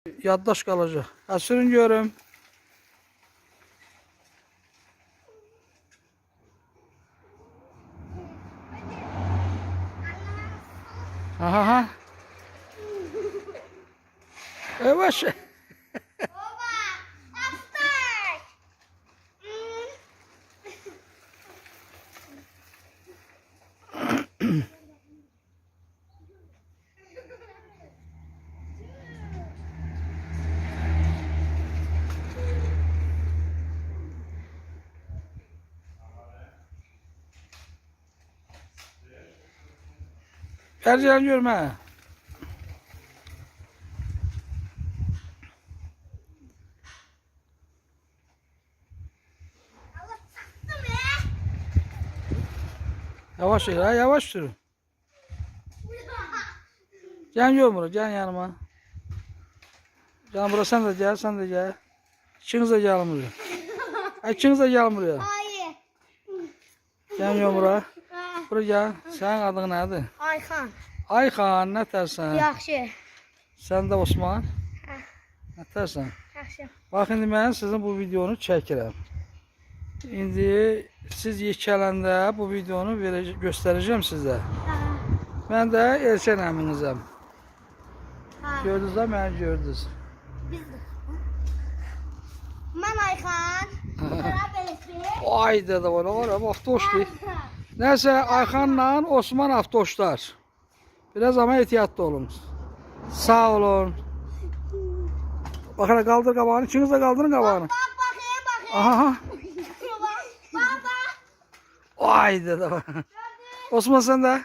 Yaddaş kalacak. Ha, sürün görüm. Aha. Yavaş. Gel görme. Yavaş ya, yavaş sürün. Can yok buraya, can yanıma. Can buraya sen de gel, sen de gel. İkiniz de gelin buraya. İkiniz de gelin buraya. Hayır. Can yok buraya. Buraya gel. Senin adın nedir? Ayxan. Ayxan, ne tersen? Yaxşı. Sen de Osman? Ne tersen? Yaxşı. Bak indi ben sizin bu videonu çəkirəm. İndi siz yekələndə bu videonu göstereceğim size. Ben de Elçən əminizəm. Gördünüz də, məni gördünüz. Mən Ayxan. Ay da var, avtoşdur. Neyse, Ayxanla Osman avtoşlar. Biraz ama ehtiyatlı olun. Sağ olun. Bakın kaldır kabağını, ikiniz de kaldırın kabağını. Bakayım. Aha. Baba. Ay da var. Osman sen de.